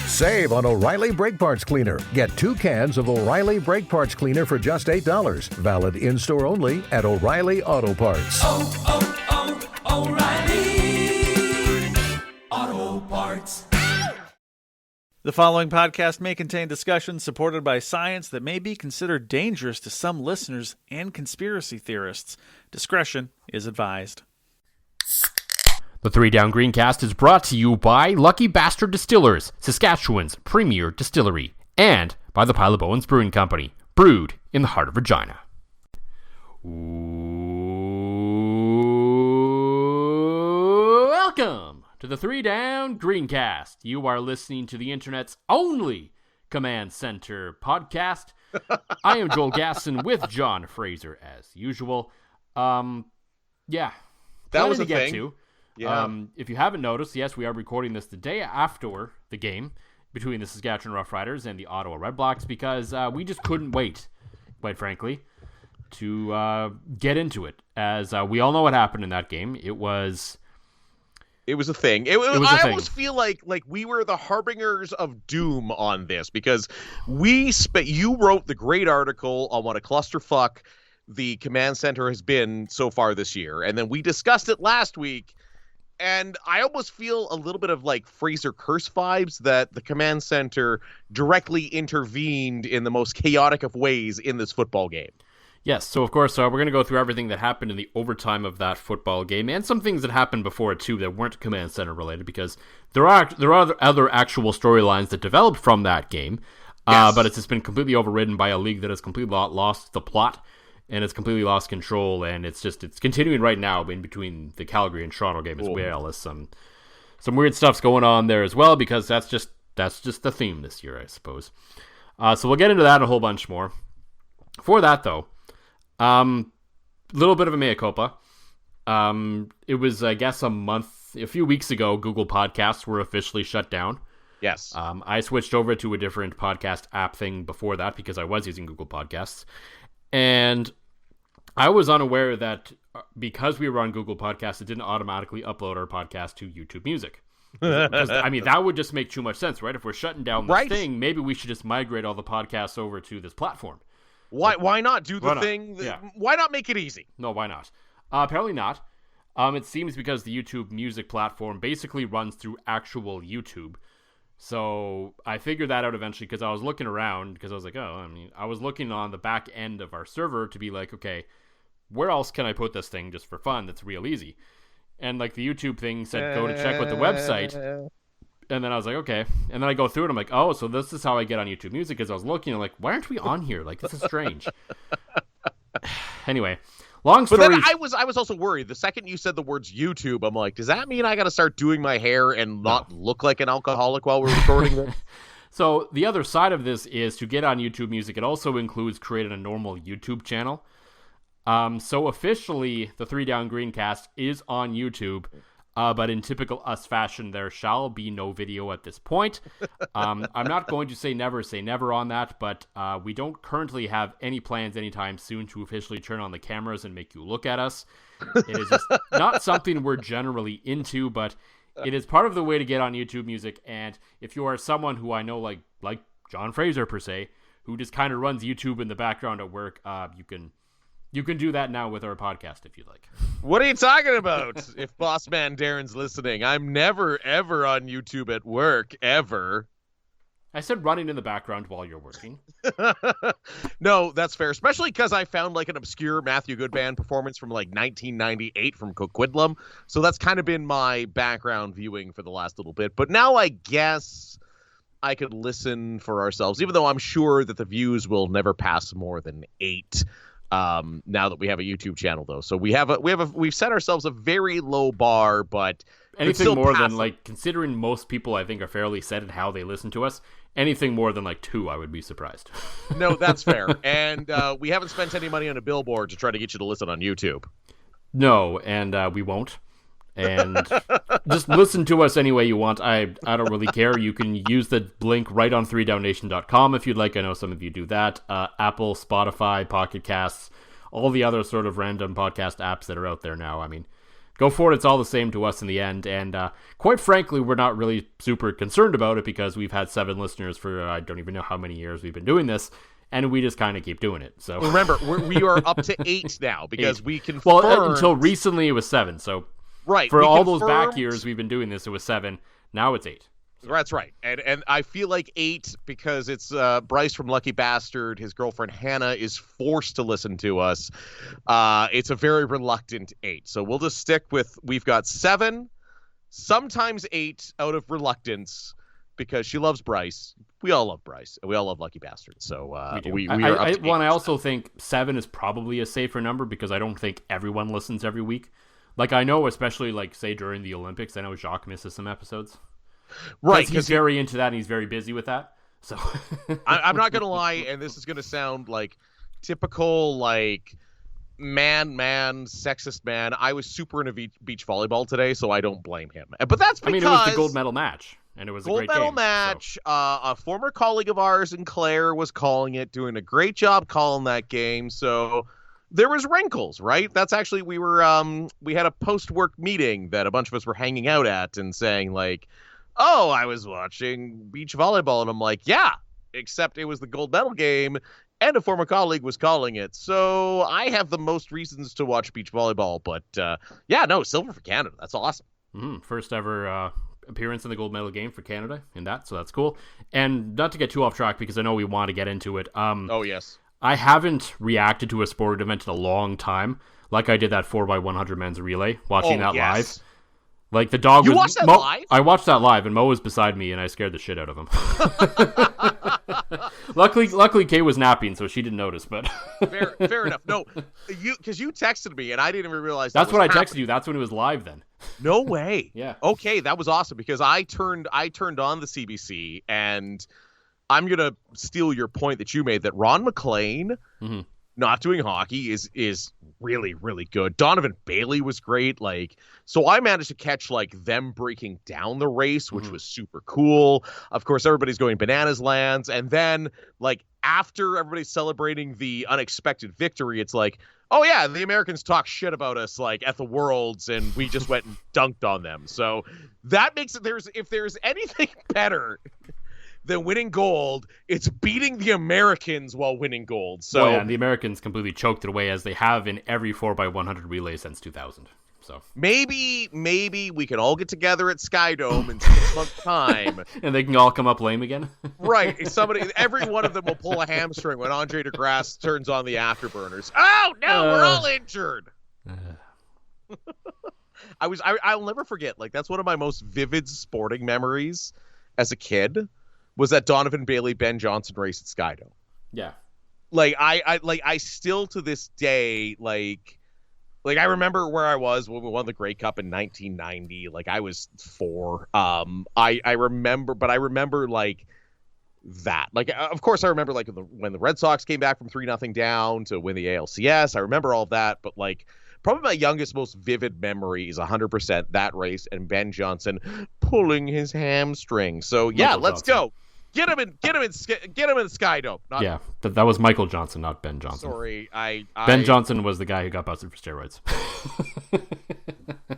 Save on O'Reilly Brake Parts Cleaner. Get 2 cans of O'Reilly Brake Parts Cleaner for just $8. Valid in-store only at O'Reilly Auto Parts. O'Reilly Auto Parts. The following podcast may contain discussions supported by science that may be considered dangerous to some listeners and conspiracy theorists. Discretion is advised. The 3 Down Greencast is brought to you by Lucky Bastard Distillers, Saskatchewan's premier distillery, and by the Pile of Bones Brewing Company, brewed in the heart of Regina. Welcome to the 3 Down Greencast. You are listening to the internet's only Command Center podcast. I am Joel Gasson with John Fraser as usual. That was to a get thing. to. Yeah. If you haven't noticed, yes, we are recording this the day after the game between the Saskatchewan Roughriders and the Ottawa Redblacks because we just couldn't wait, quite frankly, to get into it. As we all know what happened in that game. It was a thing. was a I thing. almost feel like we were the harbingers of doom on this because you wrote the great article on what a clusterfuck the Command Center has been so far this year, and then we discussed it last week. And I almost feel a little bit of like Fraser curse vibes that the Command Center directly intervened in the most chaotic of ways in this football game. Yes, so of course we're going to go through everything that happened in the overtime of that football game and some things that happened before it too that weren't Command Center related because there are other actual storylines that developed from that game, but it's just been completely overridden by a league that has completely lost the plot. And it's completely lost control, and it's continuing right now in between the Calgary and Toronto game as well as some weird stuff's going on there as well because that's just the theme this year, I suppose. So we'll get into that and a whole bunch more. For that though, little bit of a mea culpa. It was I guess a few weeks ago, Google Podcasts were officially shut down. Yes. I switched over to a different podcast app thing before that because I was using Google Podcasts. And I was unaware that because we were on Google Podcasts, it didn't automatically upload our podcast to YouTube Music. Because, I mean, that would just make too much sense, right? If we're shutting down this thing, maybe we should just migrate all the podcasts over to this platform. Why not do the thing? Why not make it easy? No, why not? Apparently not. It seems because the YouTube Music platform basically runs through actual YouTube. So I figured that out eventually because I was looking around because I was like, I was looking on the back end of our server to be like, okay, where else can I put this thing just for fun that's real easy? And like the YouTube thing said, go to check with the website. And then I was like, okay. And then I go through it. I'm like, oh, so this is how I get on YouTube Music because I was looking and like, why aren't we on here? Like, this is strange. Anyway. Long story. But then I was also worried. The second you said the words YouTube, I'm like, does that mean I got to start doing my hair and not look like an alcoholic while we're recording this? So the other side of this is to get on YouTube Music. It also includes creating a normal YouTube channel. So officially, the 3 Down Greencast is on YouTube. But in typical us fashion, there shall be no video at this point. I'm not going to say never on that, but we don't currently have any plans anytime soon to officially turn on the cameras and make you look at us. It is just not something we're generally into, but it is part of the way to get on YouTube Music. And if you are someone who I know, like John Fraser per se, who just kind of runs YouTube in the background at work, you can do that now with our podcast if you'd like. What are you talking about? If Boss Man Darren's listening, I'm never, ever on YouTube at work, ever. I said running in the background while you're working. No, that's fair. Especially because I found like an obscure Matthew Goodband performance from like 1998 from Coquitlam. So that's kind of been my background viewing for the last little bit. But now I guess I could listen for ourselves, even though I'm sure that the views will never pass more than 8. Now that we have a YouTube channel, though, so we've set ourselves a very low bar, but anything more than like considering most people I think are fairly set at how they listen to us. Anything more than like 2, I would be surprised. No, that's fair, and we haven't spent any money on a billboard to try to get you to listen on YouTube. No, and we won't. And just listen to us any way you want. I don't really care. You can use the link right on 3downnation.com if you'd like. I know some of you do that. Apple, Spotify, Pocket Casts, all the other sort of random podcast apps that are out there now. I mean, go for it. It's all the same to us in the end. And quite frankly, we're not really super concerned about it because we've had 7 listeners for I don't even know how many years we've been doing this. And we just kind of keep doing it. So remember, we are up to 8 now because we confirmed. Well, until recently it was 7. So right, for all those back years we've been doing this, it was 7. Now it's 8. So. That's right, and I feel like 8 because it's Bryce from Lucky Bastard. His girlfriend Hannah is forced to listen to us. It's a very reluctant 8, so we'll just stick with. We've got 7, sometimes 8 out of reluctance because she loves Bryce. We all love Bryce. We all love Lucky Bastard. So we are up to 8. I also think 7 is probably a safer number because I don't think everyone listens every week. Like, I know, especially, like, say, during the Olympics, I know Jacques misses some episodes. Right. He's very into that and he's very busy with that. So I'm not going to lie, and this is going to sound like typical, like, sexist man. I was super into beach volleyball today, so I don't blame him. But that's because... it was the gold medal match. And it was a great gold medal game, match. So. A former colleague of ours in Claire was calling it, doing a great job calling that game. So there was wrinkles, right? That's actually we had a post-work meeting that a bunch of us were hanging out at and saying like, "Oh, I was watching beach volleyball," and I'm like, "Yeah, except it was the gold medal game." And a former colleague was calling it. So I have the most reasons to watch beach volleyball. But silver for Canada. That's awesome. First ever appearance in the gold medal game for Canada in that, so that's cool. And not to get too off track because I know we want to get into it. Oh yes, I haven't reacted to a sport event in a long time, like I did that 4x100 men's relay, watching that live. Like the dog. You watched that live? I watched that live, and Mo was beside me, and I scared the shit out of him. Luckily, Kay was napping, so she didn't notice. But fair enough. No, because you texted me, and I didn't even realize that's what I texted you. That's when it was live. Then. No way. Yeah. Okay, that was awesome because I turned on the CBC, and I'm gonna steal your point that you made that Ron McLean. Mm-hmm. Not doing hockey is really, really good. Donovan Bailey was great. Like, so I managed to catch like them breaking down the race, which was super cool. Of course, everybody's going bananas lands. And then like after everybody's celebrating the unexpected victory, it's like, oh yeah, the Americans talk shit about us like at the Worlds and we just went and dunked on them. So that makes it, if there's anything better than winning gold, it's beating the Americans while winning gold. So and the Americans completely choked it away as they have in every 4x100 relay since 2000. So maybe we can all get together at Skydome in 6 months' time, and they can all come up lame again. Right? Every one of them will pull a hamstring when Andre DeGrasse turns on the afterburners. Oh no, we're all injured. I'll never forget. Like that's one of my most vivid sporting memories as a kid. Was that Donovan Bailey, Ben Johnson race at Skydome. Yeah. Like I still to this day, like I remember where I was when we won the Grey Cup in 1990. Like I was 4. I remember like that. Like of course I remember like when the Red Sox came back from 3-0 down to win the ALCS. I remember all of that, but like probably my youngest, most vivid memory is 100% that race and Ben Johnson pulling his hamstring. So yeah, let's go. Get him in Skydome. That was Michael Johnson, not Ben Johnson. Sorry, Ben Johnson was the guy who got busted for steroids.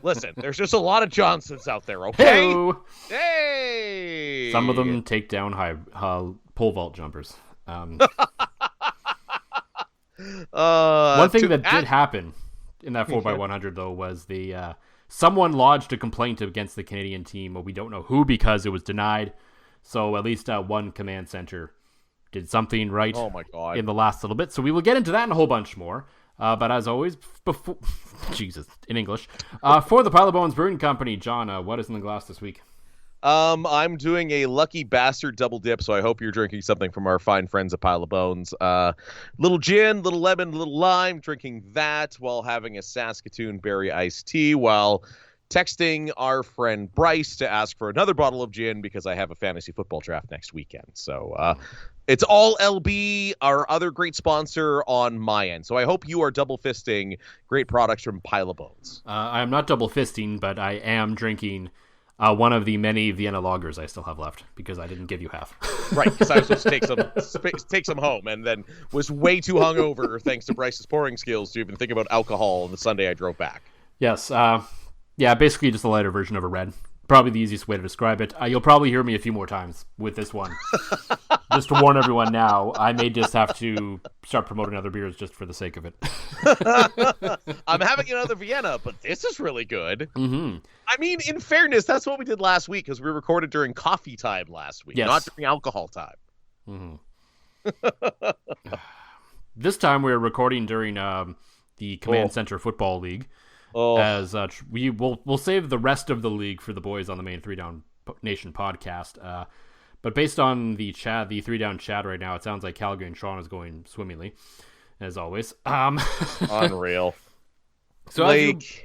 Listen, there's just a lot of Johnsons out there. Okay. Hello. Hey. Some of them take down high pole vault jumpers. One thing that did happen in that 4x100 though was the someone lodged a complaint against the Canadian team. But we don't know who because it was denied. So at least one command center did something right in the last little bit. So we will get into that and a whole bunch more. But as always, for the Pile of Bones Brewing Company, John, what is in the glass this week? I'm doing a Lucky Bastard double dip, so I hope you're drinking something from our fine friends at Pile of Bones. Little gin, little lemon, little lime, drinking that while having a Saskatoon berry iced tea while texting our friend Bryce to ask for another bottle of gin because I have a fantasy football draft next weekend. So it's all LB, our other great sponsor on my end. So I hope you are double fisting great products from Pile of Bones. I am not double fisting, but I am drinking one of the many Vienna lagers I still have left because I didn't give you half. Right, because I was supposed to take some home and then was way too hungover thanks to Bryce's pouring skills to even think about alcohol on the Sunday I drove back. Yes, Yeah, basically just a lighter version of a red. Probably the easiest way to describe it. You'll probably hear me a few more times with this one. Just to warn everyone now, I may just have to start promoting other beers just for the sake of it. I'm having another Vienna, but this is really good. Mm-hmm. I mean, in fairness, that's what we did last week, because we recorded during coffee time last week, Yes. not during alcohol time. Mm-hmm. This time we're recording during the Command Center Football League. As we'll save the rest of the league for the boys on the main 3 Down Nation podcast. But based on the chat, the 3 Down chat right now, it sounds like Calgary and Toronto is going swimmingly, as always. Unreal. So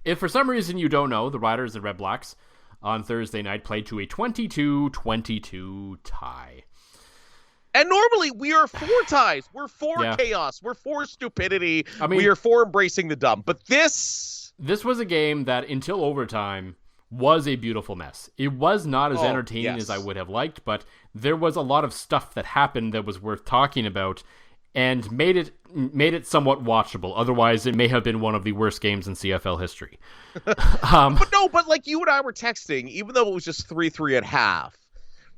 if for some reason you don't know, the Riders and Redblacks on Thursday night played to a 22-22 tie. And normally we are for ties. We're for chaos. We're for stupidity. I mean, we are for embracing the dumb. But this was a game that, until overtime, was a beautiful mess. It was not as entertaining as I would have liked, but there was a lot of stuff that happened that was worth talking about and made it somewhat watchable. Otherwise, it may have been one of the worst games in CFL history. But like you and I were texting, even though it was just 3-3 at half,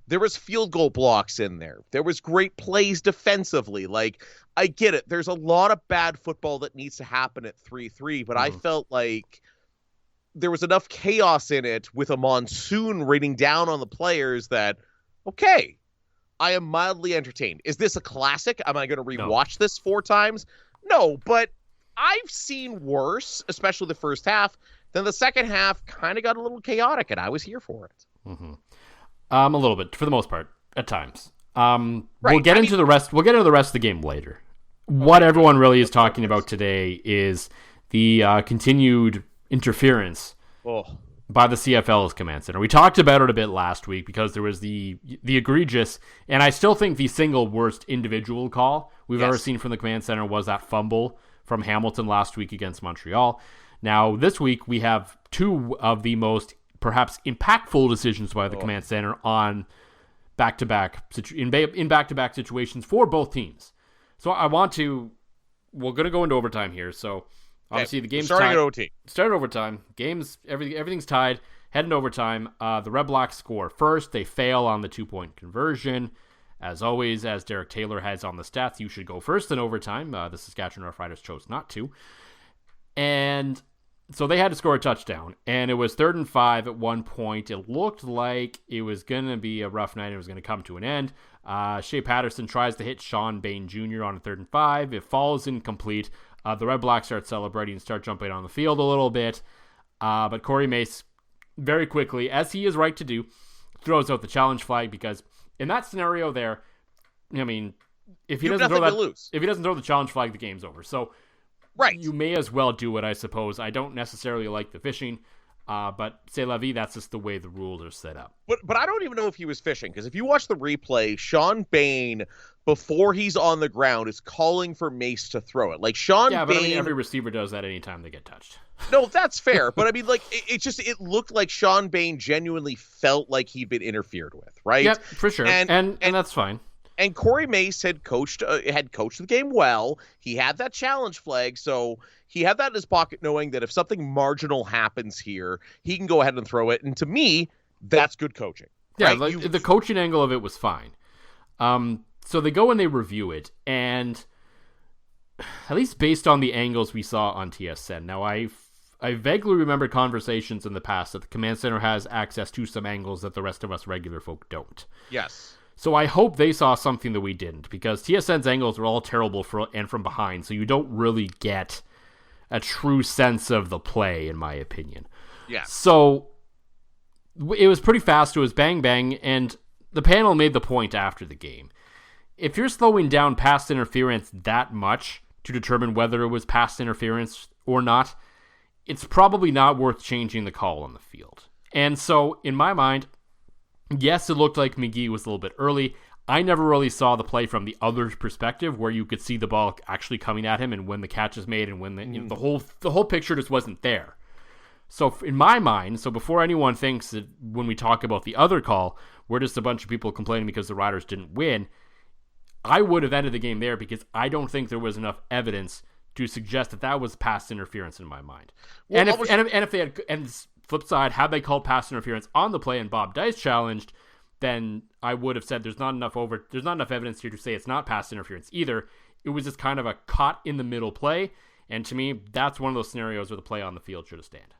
there was field goal blocks in there. There was great plays defensively. Like, I get it. There's a lot of bad football that needs to happen at 3-3, but I felt like there was enough chaos in it with a monsoon raining down on the players that, okay, I am mildly entertained. Is this a classic? Am I going to rewatch this 4 times? No, but I've seen worse, especially the first half. Then the second half kind of got a little chaotic, and I was here for it. Mm-hmm. A little bit, for the most part, at times. We'll get into the rest. We'll get into the rest of the game later. What everyone really is talking about today is the continued interference by the CFL's command center. We talked about it a bit last week because there was the egregious, and I still think the single worst individual call we've ever seen from the command center was that fumble from Hamilton last week against Montreal. Now, this week, we have 2 of the most perhaps impactful decisions by the command center on back-to-back situations for both teams. So we're going to go into overtime here. So obviously the game's starting tied. at OT. Started overtime. Everything's tied. Heading to overtime. The Redblacks score first. They fail on the 2-point conversion. As always, as Derek Taylor has on the stats, you should go first in overtime. The Saskatchewan Roughriders chose not to. And so they had to score a touchdown, and it was 3rd and 5 at one point. It looked like it was going to be a rough night. It was going to come to an end. Shea Patterson tries to hit Sean Bain Jr. on a 3rd and 5. It falls incomplete. The Redblacks start celebrating and start jumping on the field a little bit. But Corey Mace, very quickly, as he is right to do, throws out the challenge flag because in that scenario there, I mean, if he doesn't throw the challenge flag, the game's over. So right, you may as well do it, I suppose. I don't necessarily like the fishing, but c'est la vie, that's just the way the rules are set up. But I don't even know if he was fishing, because if you watch the replay, Sean Bain, before he's on the ground, is calling for Mace to throw it. Like, Sean Bain... but I mean, every receiver does that anytime they get touched. No, that's fair. But I mean, like, it looked like Sean Bain genuinely felt like he'd been interfered with, right? Yeah, for sure. And that's fine. And Corey Mace had coached the game well. He had that challenge flag, so he had that in his pocket, knowing that if something marginal happens here, he can go ahead and throw it. And to me, that's good coaching. Yeah, right? like, the coaching angle of it was fine. So they go and they review it, and at least based on the angles we saw on TSN. Now, I vaguely remember conversations in the past that the command center has access to some angles that the rest of us regular folk don't. Yes. So I hope they saw something that we didn't, because TSN's angles are all terrible from behind, so you don't really get a true sense of the play, in my opinion. Yeah. So it was pretty fast. It was bang, bang, and the panel made the point after the game. If you're slowing down pass interference that much to determine whether it was pass interference or not, it's probably not worth changing the call on the field. And so, in my mind, yes, it looked like McGee was a little bit early. I never really saw the play from the other perspective, where you could see the ball actually coming at him and when the catch is made and when the whole picture just wasn't there. So in my mind, before anyone thinks that when we talk about the other call, we're just a bunch of people complaining because the Riders didn't win, I would have ended the game there because I don't think there was enough evidence to suggest that was pass interference in my mind. Well, flip side, had they called pass interference on the play and Bob Dice challenged, then I would have said there's not enough evidence here to say it's not pass interference either. It was just kind of a caught in the middle play, and to me, that's one of those scenarios where the play on the field should have stand.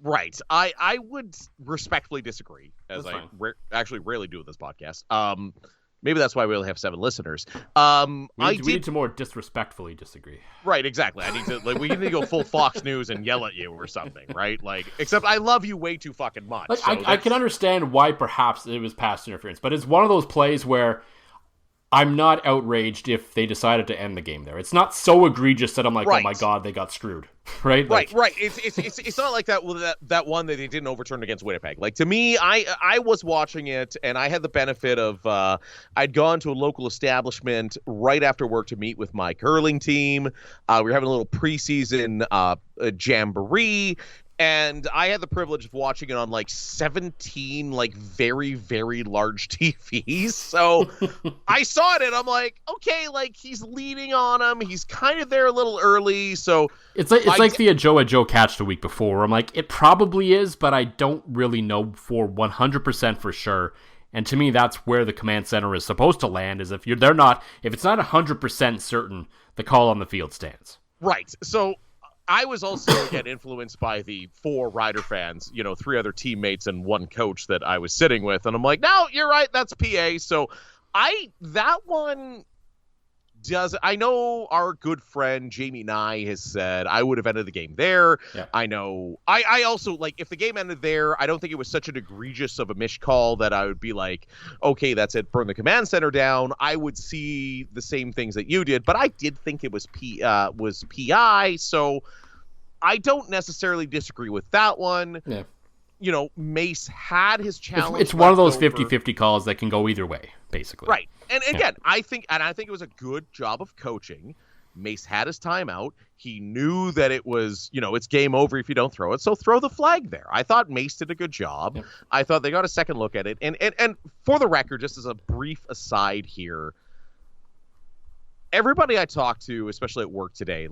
Right. I would respectfully disagree, as That's I actually rarely do with this podcast. Maybe that's why we only have 7 listeners. We need to more disrespectfully disagree. Right, exactly. We need to go full Fox News and yell at you or something, right? Except I love you way too fucking much. I can understand why perhaps it was pass interference, but it's one of those plays where I'm not outraged if they decided to end the game there. It's not so egregious that I'm like, right. Oh my god, they got screwed, right? Right. It's not like that one that they didn't overturn against Winnipeg. To me, I was watching it and I had the benefit of I'd gone to a local establishment right after work to meet with my curling team. We were having a little preseason jamboree. And I had the privilege of watching it on 17 very, very large TVs. So I saw it and I'm like, okay, he's leaning on him. He's kind of there a little early. So it's like the Joe catch the week before. Where I'm like, it probably is, but I don't really know for 100% for sure. And to me, that's where the command center is supposed to land. Is if it's not 100% certain, the call on the field stands. Right. So I was also, again, influenced by the 4 Rider fans, 3 other teammates and 1 coach that I was sitting with. And I'm like, no, you're right. That's PA. So that one does. I know our good friend Jamie Nye has said I would have ended the game there. Yeah. I know. I also, if the game ended there, I don't think it was such an egregious of a miscall that I would be like, okay, that's it. Burn the command center down. I would see the same things that you did, but I did think it was PI. So I don't necessarily disagree with that one. Yeah. Mace had his challenge. It's one of those 50-50 calls that can go either way, basically. Right. And again, I think it was a good job of coaching. Mace had his timeout. He knew that it was, it's game over if you don't throw it. So throw the flag there. I thought Mace did a good job. Yep. I thought they got a second look at it. And for the record, just as a brief aside here, everybody I talked to, especially at work today,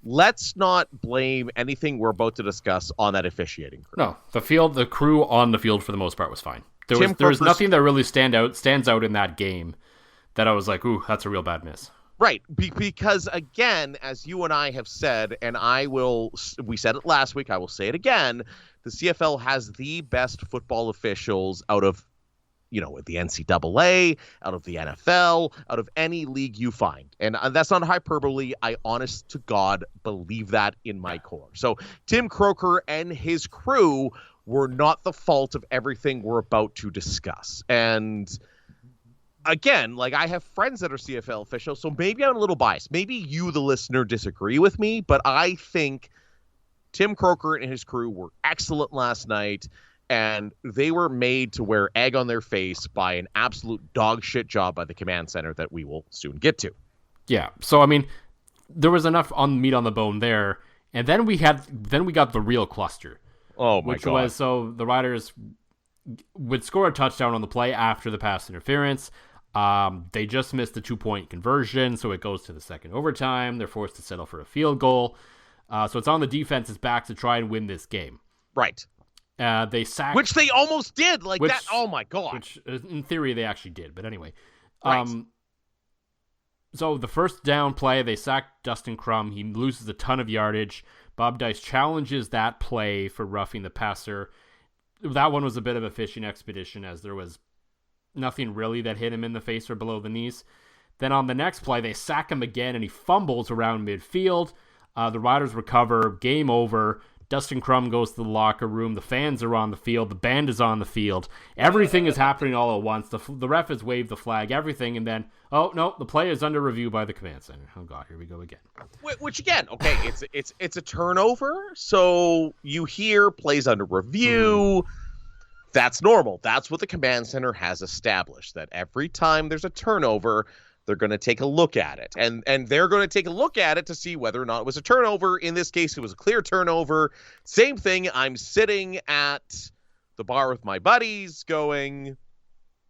let's not blame anything we're about to discuss on that officiating crew. No, the crew on the field for the most part was fine. There was nothing that really stands out in that game that I was like, ooh, that's a real bad miss. Right, because again, as you and I have said, and we said it last week, I will say it again, the CFL has the best football officials out of the NCAA, out of the NFL, out of any league you find. And that's not hyperbole. I honest to God believe that in my core. So Tim Croker and his crew were not the fault of everything we're about to discuss. And again, I have friends that are CFL officials, so maybe I'm a little biased. Maybe you, the listener, disagree with me, but I think Tim Croker and his crew were excellent last night. And they were made to wear egg on their face by an absolute dog shit job by the command center that we will soon get to. Yeah. So, I mean, there was enough meat on the bone there. And then we got the real cluster. Oh, my God. So the Riders would score a touchdown on the play after the pass interference. They just missed the 2-point conversion, so it goes to the second overtime. They're forced to settle for a field goal. So it's on the defense's back to try and win this game. Right. They sacked... Which they almost did. That. Oh, my God. Which, in theory, they actually did. But anyway. Right. So the first down play, they sacked Dustin Crum. He loses a ton of yardage. Bob Dice challenges that play for roughing the passer. That one was a bit of a fishing expedition, as there was nothing really that hit him in the face or below the knees. Then on the next play, they sack him again, and he fumbles around midfield. The Riders recover. Game over. Dustin Crum goes to the locker room. The fans are on the field. The band is on the field. Everything is happening all at once. The ref has waved the flag, everything, and then, oh, no, the play is under review by the command center. Oh, God, here we go again. Which again, okay, it's a turnover, so you hear plays under review. That's normal. That's what the command center has established, that every time there's a turnover, they're going to take a look at it. And they're going to take a look at it to see whether or not it was a turnover. In this case, it was a clear turnover. Same thing. I'm sitting at the bar with my buddies going,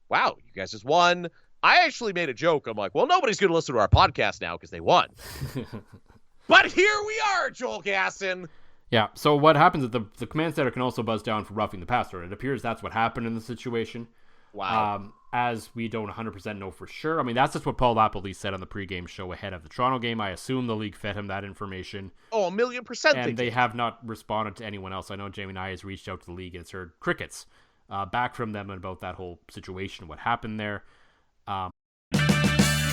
wow, you guys just won. I actually made a joke. I'm like, well, nobody's going to listen to our podcast now because they won. But here we are, Joel Gasson. Yeah, so what happens is the command center can also buzz down for roughing the passer. It appears that's what happened in the situation. Wow. As we don't 100% know for sure. I mean, that's just what Paul Lappley said on the pregame show ahead of the Toronto game. I assume the league fed him that information. Oh, 1,000,000%. And they have not responded to anyone else. I know Jamie Nye has reached out to the league and has heard crickets back from them about that whole situation, what happened there.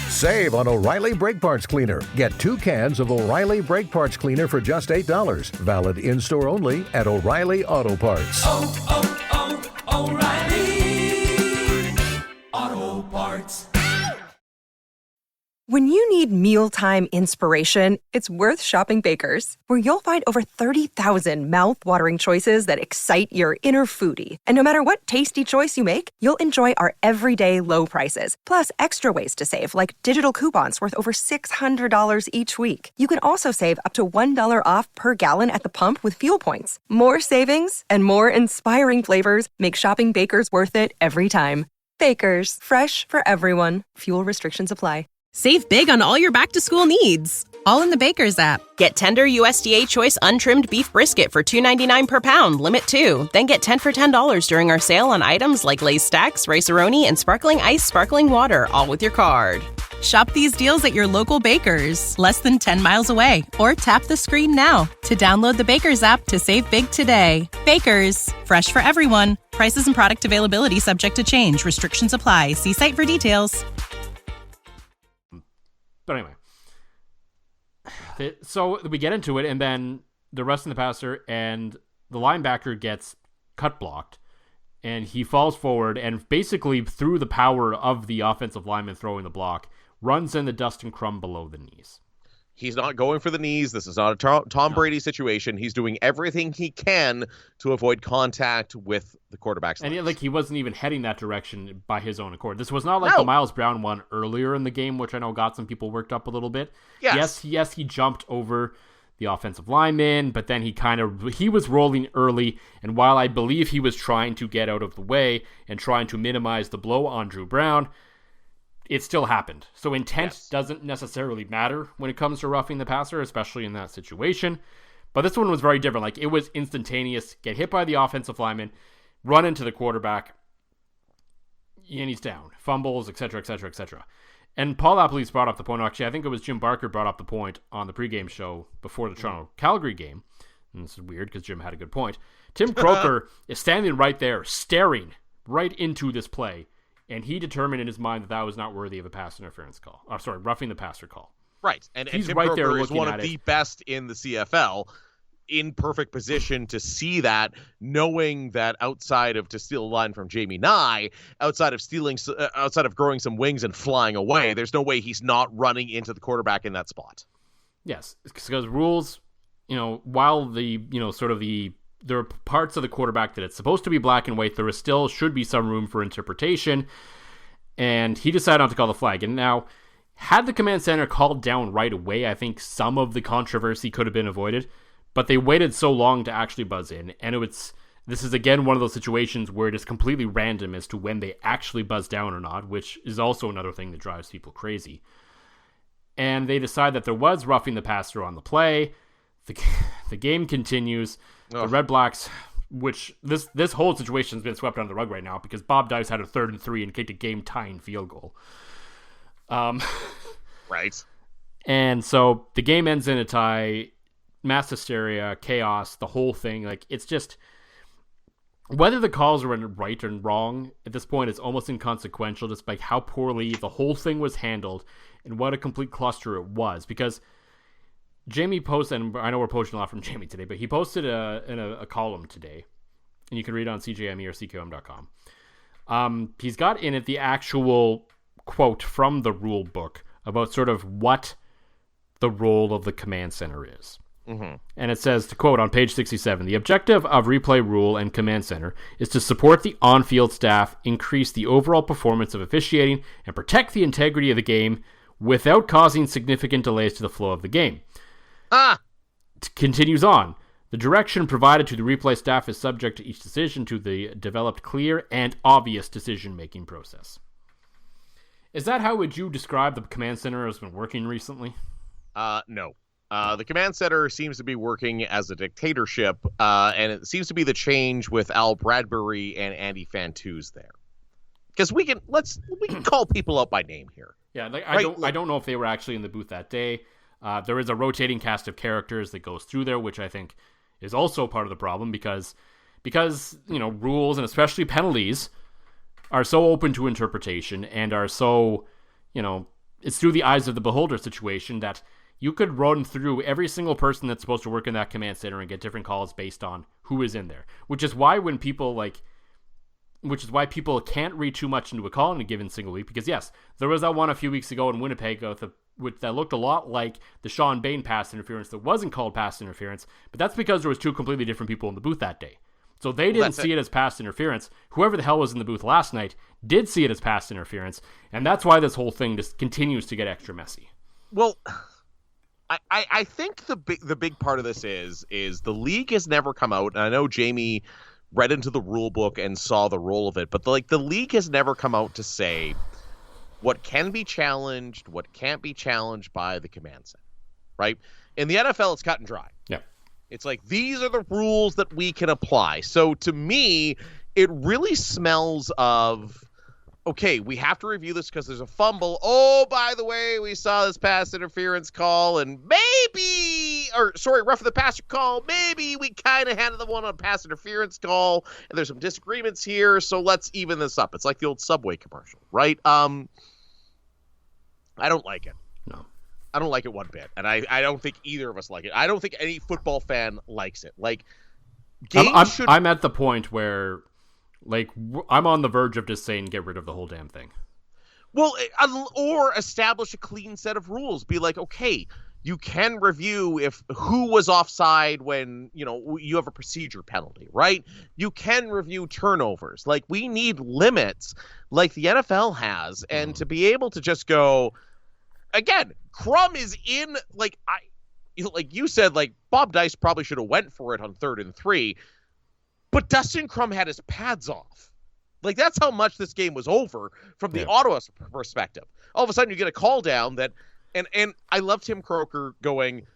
Save on O'Reilly Brake Parts Cleaner. Get 2 cans of O'Reilly Brake Parts Cleaner for just $8. Valid in-store only at O'Reilly Auto Parts. O'Reilly Auto Parts. When you need mealtime inspiration, it's worth shopping Baker's, where you'll find over 30,000 mouth-watering choices that excite your inner foodie. And no matter what tasty choice you make, you'll enjoy our everyday low prices, plus extra ways to save, like digital coupons worth over $600 each week. You can also save up to $1 off per gallon at the pump with fuel points. More savings and more inspiring flavors make shopping Baker's worth it every time. Baker's, fresh for everyone. Fuel restrictions apply. Save big on all your back-to-school needs, all in the Baker's app. Get tender USDA Choice untrimmed beef brisket for $2.99 per pound, limit 2. Then get 10 for $10 during our sale on items like Lay's Stacks, Rice-A-Roni, and Sparkling Ice Sparkling Water, all with your card. Shop these deals at your local Baker's, less than 10 miles away. Or tap the screen now to download the Baker's app to save big today. Baker's, fresh for everyone. Prices and product availability subject to change. Restrictions apply. See site for details. But anyway, so we get into it, and then the rest of the passer and the linebacker gets cut blocked, and he falls forward, and basically through the power of the offensive lineman throwing the block, runs in the dust and crumb below the knees. He's not going for the knees. This is not a Tom Brady situation. He's doing everything he can to avoid contact with the quarterback's legs. And he wasn't even heading that direction by his own accord. This was not like the Miles Brown one earlier in the game, which I know got some people worked up a little bit. Yes, he jumped over the offensive lineman, but then he was rolling early, and while I believe he was trying to get out of the way and trying to minimize the blow on Drew Brown, it still happened. So intent doesn't necessarily matter when it comes to roughing the passer, especially in that situation. But this one was very different. Like, it was instantaneous. Get hit by the offensive lineman, run into the quarterback, and he's down. Fumbles, etc., etc., etc. And Paul Lappley's brought up the point. Actually, I think it was Jim Barker brought up the point on the pregame show before the Toronto-Calgary game. And this is weird because Jim had a good point. Tim Croker is standing right there, staring right into this play. And he determined in his mind that was not worthy of a pass interference call. Roughing the passer call. Right. And he's Tim right Croker there is looking one at of it. the best in the CFL, in perfect position to see that, knowing that outside of, to steal a line from Jamie Nye, outside of growing some wings and flying away, there's no way he's not running into the quarterback in that spot. Yes, because rules, while there are parts of the quarterback that it's supposed to be black and white, there still should be some room for interpretation, and he decided not to call the flag. And now, had the command center called down right away, I think some of the controversy could have been avoided, but they waited so long to actually buzz in, and this is again one of those situations where it is completely random as to when they actually buzz down or not, which is also another thing that drives people crazy. And they decide that there was roughing the passer on the play. The game continues. The Redblacks, which this whole situation has been swept under the rug right now because Bob Dice had a 3rd and 3 and kicked a game-tying field goal. Right. And so the game ends in a tie, mass hysteria, chaos, the whole thing. Like, it's just, whether the calls are right or wrong at this point is almost inconsequential, just like how poorly the whole thing was handled and what a complete cluster it was. Because Jamie posted, and I know we're posting a lot from Jamie today, but he posted in a column today, and you can read it on CJME or CQM.com. He's got in it the actual quote from the rule book about sort of what the role of the command center is. Mm-hmm. And it says, to quote on page 67, the objective of replay rule and command center is to support the on-field staff, increase the overall performance of officiating, and protect the integrity of the game without causing significant delays to the flow of the game. Continues on. The direction provided to the replay staff is subject to each decision to the developed clear and obvious decision-making process. Is that how would you describe the command center has been working recently? No. The command center seems to be working as a dictatorship, and it seems to be the change with Al Bradbury and Andy Fantuz there. Because we can call people out by name here. Yeah, I don't know if they were actually in the booth that day. There is a rotating cast of characters that goes through there, which I think is also part of the problem because rules and especially penalties are so open to interpretation and are so, it's through the eyes of the beholder situation that you could run through every single person that's supposed to work in that command center and get different calls based on who is in there. Which is why people can't read too much into a call in a given single week, because yes, there was that one a few weeks ago in Winnipeg that looked a lot like the Sean Bain pass interference that wasn't called pass interference, but that's because there was two completely different people in the booth that day. So they didn't see it as pass interference. Whoever the hell was in the booth last night did see it as pass interference, and that's why this whole thing just continues to get extra messy. Well, I think the big part of this is the league has never come out, and I know Jamie read into the rule book and saw the role of it, but the league has never come out to say what can be challenged, what can't be challenged by the command center, right? In the NFL, it's cut and dry. Yeah. It's like, these are the rules that we can apply. So to me, it really smells of, okay, we have to review this because there's a fumble. Oh, by the way, we saw this pass interference call, and roughing the passer call. Maybe we kind of had the one on pass interference call, and there's some disagreements here, so let's even this up. It's like the old Subway commercial, right? I don't like it. No. I don't like it one bit, and I don't think either of us like it. I don't think any football fan likes it. Like, I'm at the point where, I'm on the verge of just saying get rid of the whole damn thing. Well, or establish a clean set of rules. Be like, okay, you can review who was offside when, you have a procedure penalty, right? You can review turnovers. Like, we need limits like the NFL has, and to be able to just go, again, Crum is in, like you said, Bob Dice probably should have went for it on 3rd and 3, but Dustin Crum had his pads off. Like, that's how much this game was over from the Ottawa perspective. All of a sudden, you get a call down that, and I love Tim Croker going,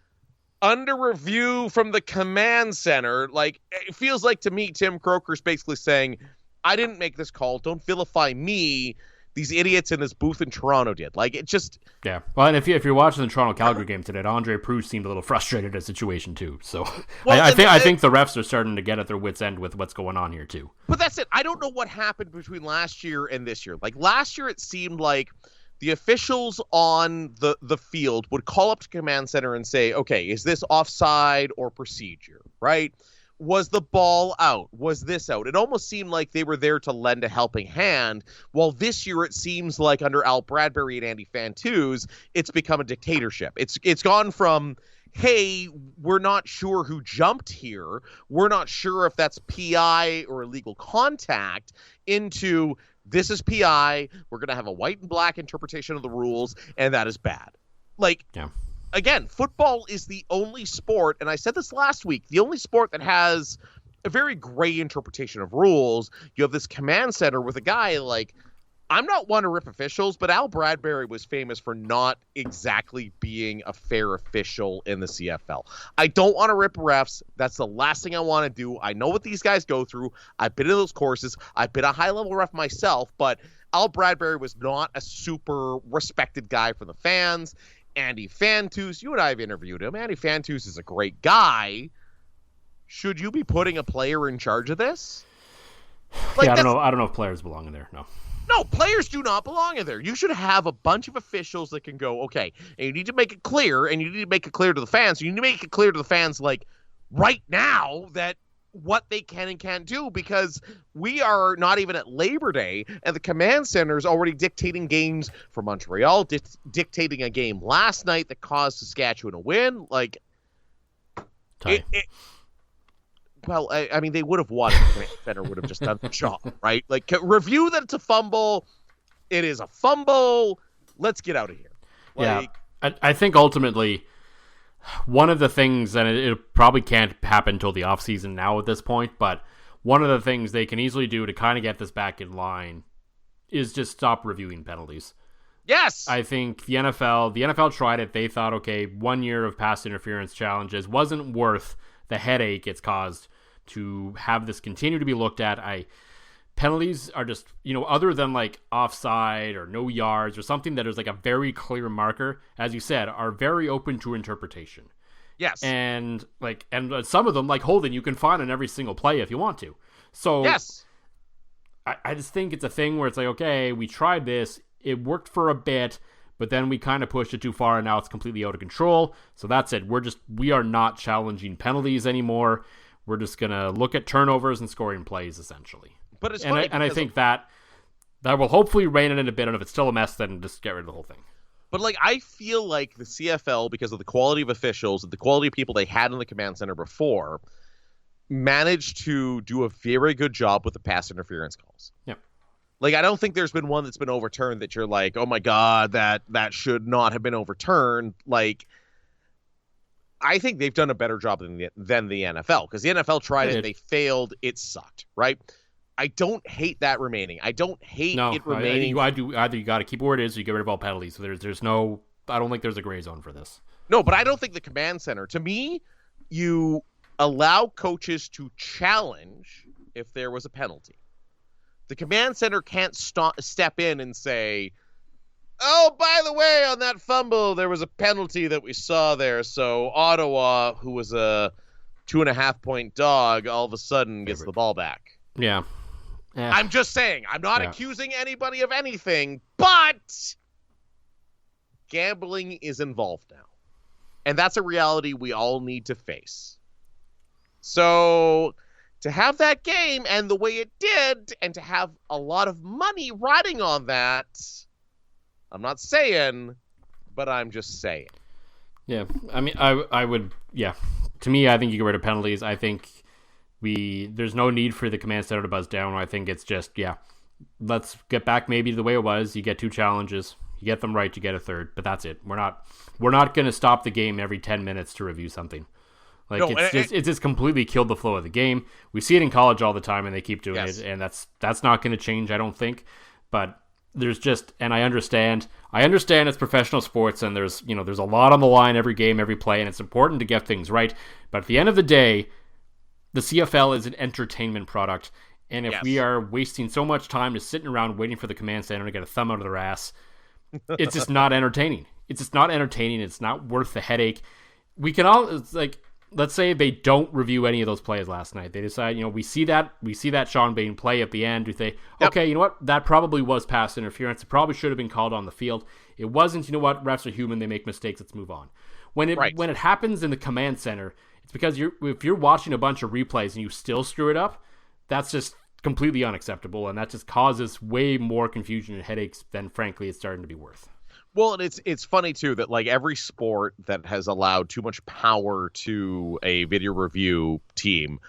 under review from the command center. Like, it feels like to me, Tim Croker's basically saying, I didn't make this call. Don't vilify me. These idiots in this booth in Toronto did. Like, it just... Yeah. Well, and if you're watching the Toronto-Calgary game today, Andre Proulx seemed a little frustrated at the situation, too. So I think the refs are starting to get at their wits' end with what's going on here, too. But that's it. I don't know what happened between last year and this year. Like, last year, it seemed like the officials on the field would call up to command center and say, okay, is this offside or procedure, right? Was the ball out? Was this out? It almost seemed like they were there to lend a helping hand. While this year it seems like under Al Bradbury and Andy Fantuz, it's become a dictatorship. It's gone from, hey, we're not sure who jumped here. We're not sure if that's PI or illegal contact, into this is PI. We're going to have a white and black interpretation of the rules, and that is bad. Like, yeah. Again, football is the only sport, and I said this last week, the only sport that has a very gray interpretation of rules. You have this command center with a guy like, I'm not one to rip officials, but Al Bradbury was famous for not exactly being a fair official in the CFL. I don't want to rip refs. That's the last thing I want to do. I know what these guys go through. I've been in those courses. I've been a high-level ref myself, but Al Bradbury was not a super respected guy for the fans. Andy Fantuz, you and I have interviewed him. Andy Fantuz is a great guy. Should you be putting a player in charge of this? Like, yeah, I don't know if players belong in there. No, players do not belong in there. You should have a bunch of officials that can go, okay, and you need to make it clear, and you need to make it clear to the fans. So you need to make it clear to the fans, like, right now, that what they can and can't do, because we are not even at Labor Day, and the command center is already dictating games for Montreal, dictating a game last night that caused Saskatchewan a win. Like, well, I mean, they would have won if the command center would have just done the job, right? Like, review that it's a fumble. It is a fumble. Let's get out of here. Like, yeah, I think ultimately one of the things, and it probably can't happen until the offseason now at this point, but one of the things they can easily do to kind of get this back in line is just stop reviewing penalties. Yes. I think the NFL tried it. They thought, okay, 1 year of pass interference challenges wasn't worth the headache it's caused to have this continue to be looked at. Penalties are just, other than like offside or no yards or something that is like a very clear marker, as you said, are very open to interpretation. Yes. And some of them, like holding, you can find on every single play if you want to. So yes. I just think it's a thing where it's like, okay, we tried this. It worked for a bit, but then we kind of pushed it too far, and now it's completely out of control. So that's it. We are not challenging penalties anymore. We're just going to look at turnovers and scoring plays, essentially. But it's funny, and I think that will hopefully rein it in a bit, and if it's still a mess, then just get rid of the whole thing. But I feel like the CFL, because of the quality of officials, the quality of people they had in the command center before, managed to do a very good job with the pass interference calls. Yep. I don't think there's been one that's been overturned that you're like, oh my God, that should not have been overturned. I think they've done a better job than the NFL, because the NFL tried it, they failed, it sucked, right? I don't hate that remaining. I don't hate it remaining. I do. Either you got to keep it where it is, or you get rid of all penalties. So there's no. I don't think there's a gray zone for this. No, but I don't think the command center. To me, you allow coaches to challenge if there was a penalty. The command center can't step in and say, oh, by the way, on that fumble, there was a penalty that we saw there. So Ottawa, who was a 2.5-point dog, all of a sudden gets the ball back. Yeah. I'm just saying. I'm not accusing anybody of anything, but gambling is involved now. And that's a reality we all need to face. So to have that game and the way it did, and to have a lot of money riding on that, I'm not saying, but I'm just saying. Yeah, I mean, I would, yeah. To me, I think you get rid of penalties. I think there's no need for the command center to buzz down. I think it's just, let's get back maybe to the way it was. You get 2 challenges. You get them right, you get a third, but that's it. We're not going to stop the game every 10 minutes to review something. It's just completely killed the flow of the game. We see it in college all the time, and they keep doing it, and that's not going to change, I don't think. But there's just, and I understand it's professional sports, and there's a lot on the line every game, every play, and it's important to get things right. But at the end of the day, the CFL is an entertainment product, and if we are wasting so much time just sitting around waiting for the command center to get a thumb out of their ass, it's just not entertaining. It's just not entertaining. It's not worth the headache. We can all, it's like, let's say they don't review any of those plays last night. They decide, we see that Sean Bain play at the end. We say, okay, you know what? That probably was pass interference. It probably should have been called on the field. It wasn't. You know what? Refs are human. They make mistakes. Let's move on. When it happens in the command center, it's because if you're watching a bunch of replays and you still screw it up, that's just completely unacceptable, and that just causes way more confusion and headaches than, frankly, it's starting to be worth. Well, and it's funny, too, that every sport that has allowed too much power to a video review team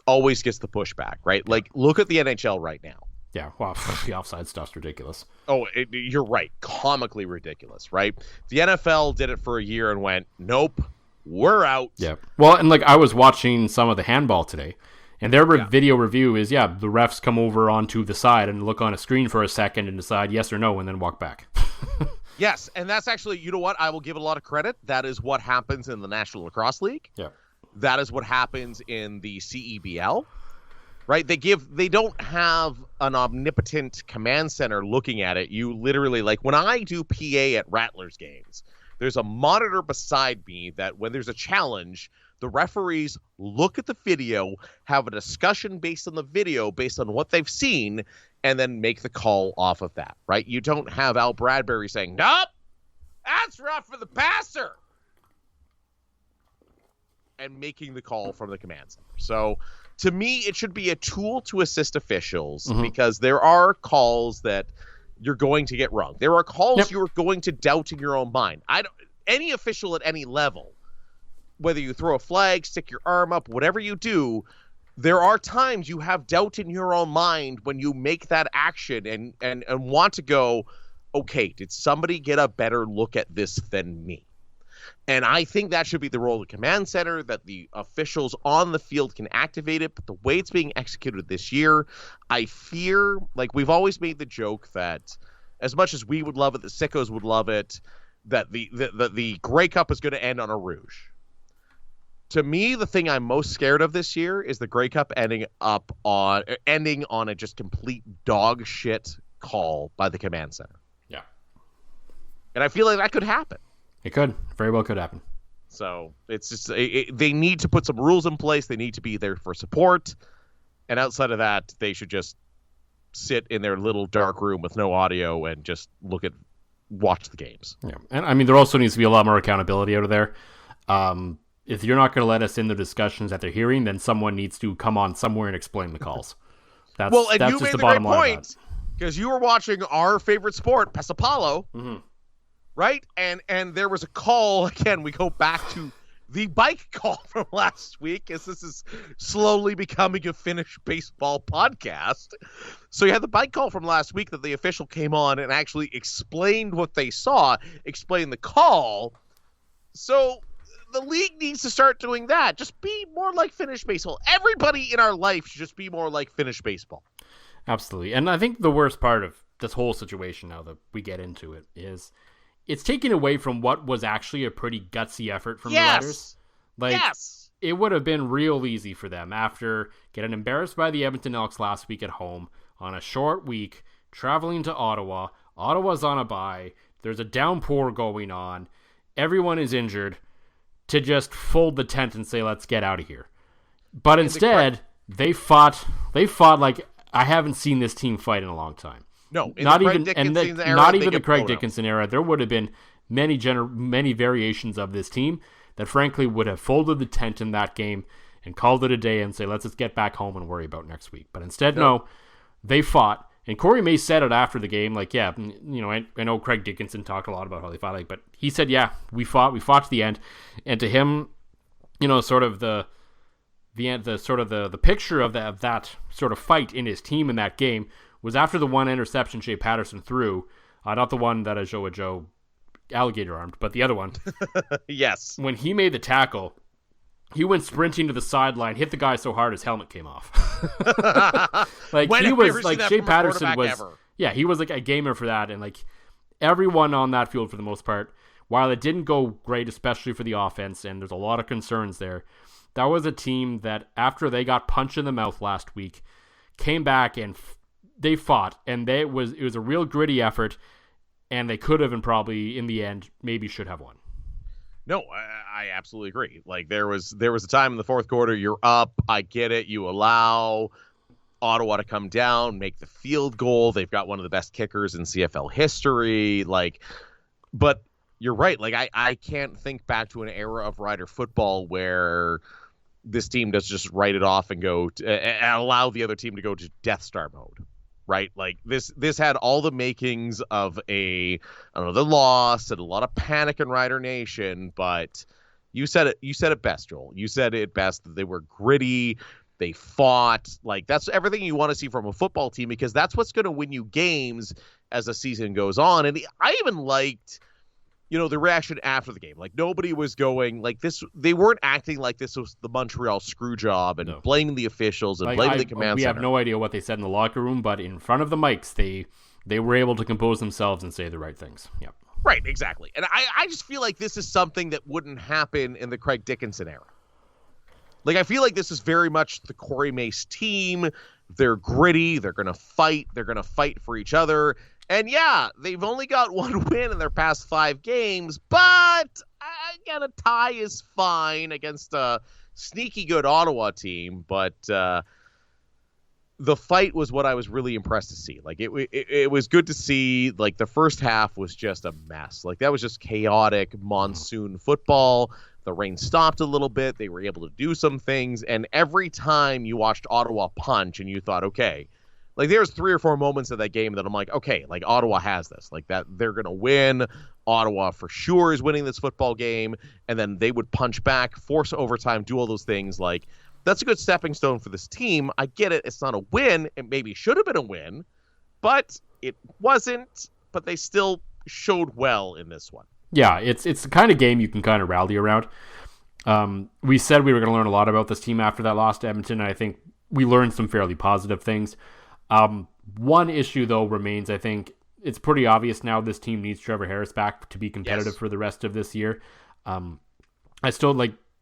always gets the pushback, right? Look at the NHL right now. Yeah, wow, the offside stuff's ridiculous. Oh, you're right. Comically ridiculous, right? The NFL did it for a year and went, nope, we're out. Yeah. Well, and I was watching some of the handball today, and their video review is, the refs come over onto the side and look on a screen for a second and decide yes or no and then walk back. Yes, and that's actually, you know what? I will give it a lot of credit. That is what happens in the National Lacrosse League. Yeah. That is what happens in the CEBL. Right? They don't have an omnipotent command center looking at it. You literally, when I do PA at Rattlers games, there's a monitor beside me that when there's a challenge, the referees look at the video, have a discussion based on the video, based on what they've seen, and then make the call off of that, right? You don't have Al Bradbury saying, nope, that's rough for the passer, and making the call from the command center. So to me, it should be a tool to assist officials, because there are calls that you're going to get wrong. There are calls you are going to doubt in your own mind. Any official at any level, whether you throw a flag, stick your arm up, whatever you do, there are times you have doubt in your own mind when you make that action and want to go, okay, did somebody get a better look at this than me? And I think that should be the role of the command center, that the officials on the field can activate it. But the way it's being executed this year, I fear, we've always made the joke that, as much as we would love it, the sickos would love it, that the Grey Cup is going to end on a rouge. To me, the thing I'm most scared of this year is the Grey Cup ending on a just complete dog shit call by the command center. Yeah. And I feel like that could happen. It could. Very well could happen. So it's just they need to put some rules in place. They need to be there for support. And outside of that, they should just sit in their little dark room with no audio and just watch the games. Yeah. And I mean, there also needs to be a lot more accountability out of there. If you're not going to let us in the discussions that they're hearing, then someone needs to come on somewhere and explain the calls. That's you just made the the bottom great line. point, because you were watching our favorite sport, Pesapalo, right? And there was a call, again, we go back to the bike call from last week, as this is slowly becoming a Finnish baseball podcast. So you had the bike call from last week that the official came on and actually explained what they saw, explained the call. So the league needs to start doing that. Just be more like Finnish baseball. Everybody in our life should just be more like Finnish baseball. Absolutely. And I think the worst part of this whole situation, now that we get into it, is it's taken away from what was actually a pretty gutsy effort from the Riders. It would have been real easy for them after getting embarrassed by the Edmonton Elks last week at home on a short week, traveling to Ottawa. Ottawa's on a bye. There's a downpour going on. Everyone is injured. To just fold the tent and say, let's get out of here. But instead, they fought like I haven't seen this team fight in a long time. No, not even the Craig Dickinson era. There would have been many variations of this team that frankly would have folded the tent in that game and called it a day and say, let's just get back home and worry about next week. But instead, no, they fought. And Corey May said it after the game, like, yeah, I know Craig Dickinson talked a lot about how they fought, but he said, yeah, we fought to the end. And to him, sort of the picture of that sort of fight in his team in that game was after the one interception Shea Patterson threw, not the one that Joe alligator armed, but the other one. Yes. When he made the tackle, he went sprinting to the sideline, hit the guy so hard his helmet came off. Shea Patterson was ever? Yeah, he was like a gamer for that, and like everyone on that field for the most part, while it didn't go great, especially for the offense, and there's a lot of concerns there, that was a team that after they got punched in the mouth last week, came back and they fought, and it was a real gritty effort, and they could have and probably in the end maybe should have won. No, I absolutely agree. Like there was a time in the fourth quarter, you're up. I get it. You allow Ottawa to come down, make the field goal. They've got one of the best kickers in CFL history. But you're right. Like I can't think back to an era of Rider football where this team does just write it off and go and allow the other team to go to Death Star mode. Right, like this had all the makings of another loss and a lot of panic in Rider Nation. But you said it best, Joel. You said it best. That they were gritty. They fought. Like that's everything you want to see from a football team, because that's what's going to win you games as the season goes on. And I even liked, the reaction after the game. Like nobody was going like this. They weren't acting like this was the Montreal screw job and blaming the officials and blaming the command center. We have no idea what they said in the locker room, but in front of the mics, they were able to compose themselves and say the right things. Yep. Right, exactly. And I just feel like this is something that wouldn't happen in the Craig Dickinson era. Like I feel like this is very much the Corey Mace team. They're gritty. They're going to fight. They're going to fight for each other. And yeah, they've only got one win in their past 5 games, but again, a tie is fine against a sneaky good Ottawa team. But the fight was what I was really impressed to see. Like it was good to see. Like the first half was just a mess. Like that was just chaotic monsoon football. The rain stopped a little bit. They were able to do some things. And every time you watched Ottawa punch and you thought, okay, like there's 3 or 4 moments of that game that I'm like, okay, like Ottawa has this, like that they're going to win. Ottawa for sure is winning this football game. And then they would punch back, force overtime, do all those things. Like that's a good stepping stone for this team. I get it. It's not a win. It maybe should have been a win, but it wasn't. But they still showed well in this one. Yeah, it's the kind of game you can kind of rally around. We said we were going to learn a lot about this team after that loss to Edmonton, and I think we learned some fairly positive things. One issue, though, remains, I think, it's pretty obvious now this team needs Trevor Harris back to be competitive Yes. for the rest of this year.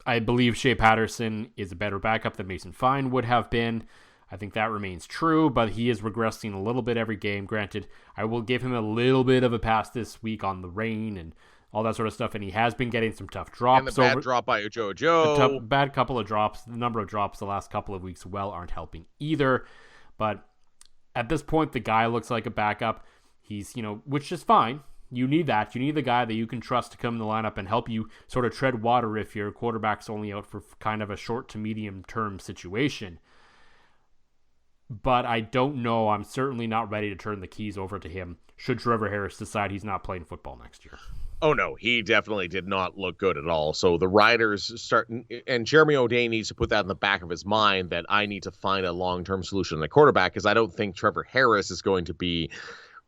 I believe Shea Patterson is a better backup than Mason Fine would have been. I think that remains true, but he is regressing a little bit every game. Granted, I will give him a little bit of a pass this week on the rain and all that sort of stuff, and he has been getting some tough drops. And the bad drop by Joe. Bad couple of drops. The number of drops the last couple of weeks aren't helping either. But at this point, the guy looks like a backup. He's, which is fine. You need that. You need the guy that you can trust to come in the lineup and help you sort of tread water if your quarterback's only out for kind of a short to medium term situation. But I don't know. I'm certainly not ready to turn the keys over to him should Trevor Harris decide he's not playing football next year. Oh, no, he definitely did not look good at all. So the Riders and Jeremy O'Day needs to put that in the back of his mind that I need to find a long-term solution in the quarterback, because I don't think Trevor Harris is going to be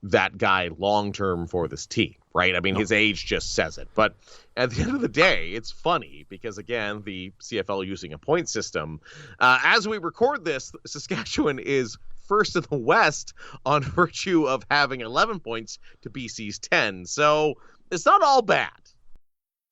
that guy long-term for this team, right? I mean, his age just says it. But at the end of the day, it's funny because, again, the CFL using a point system. As we record this, Saskatchewan is first in the West on virtue of having 11 points to BC's 10. So it's not all bad.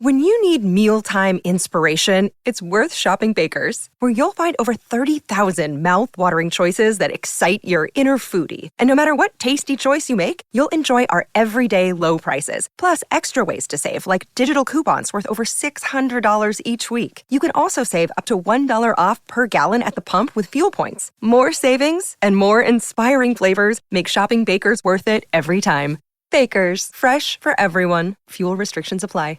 When you need mealtime inspiration, it's worth shopping Baker's, where you'll find over 30,000 mouth-watering choices that excite your inner foodie. And no matter what tasty choice you make, you'll enjoy our everyday low prices, plus extra ways to save, like digital coupons worth over $600 each week. You can also save up to $1 off per gallon at the pump with fuel points. More savings and more inspiring flavors make shopping Baker's worth it every time. Baker's, fresh for everyone. Fuel restrictions apply.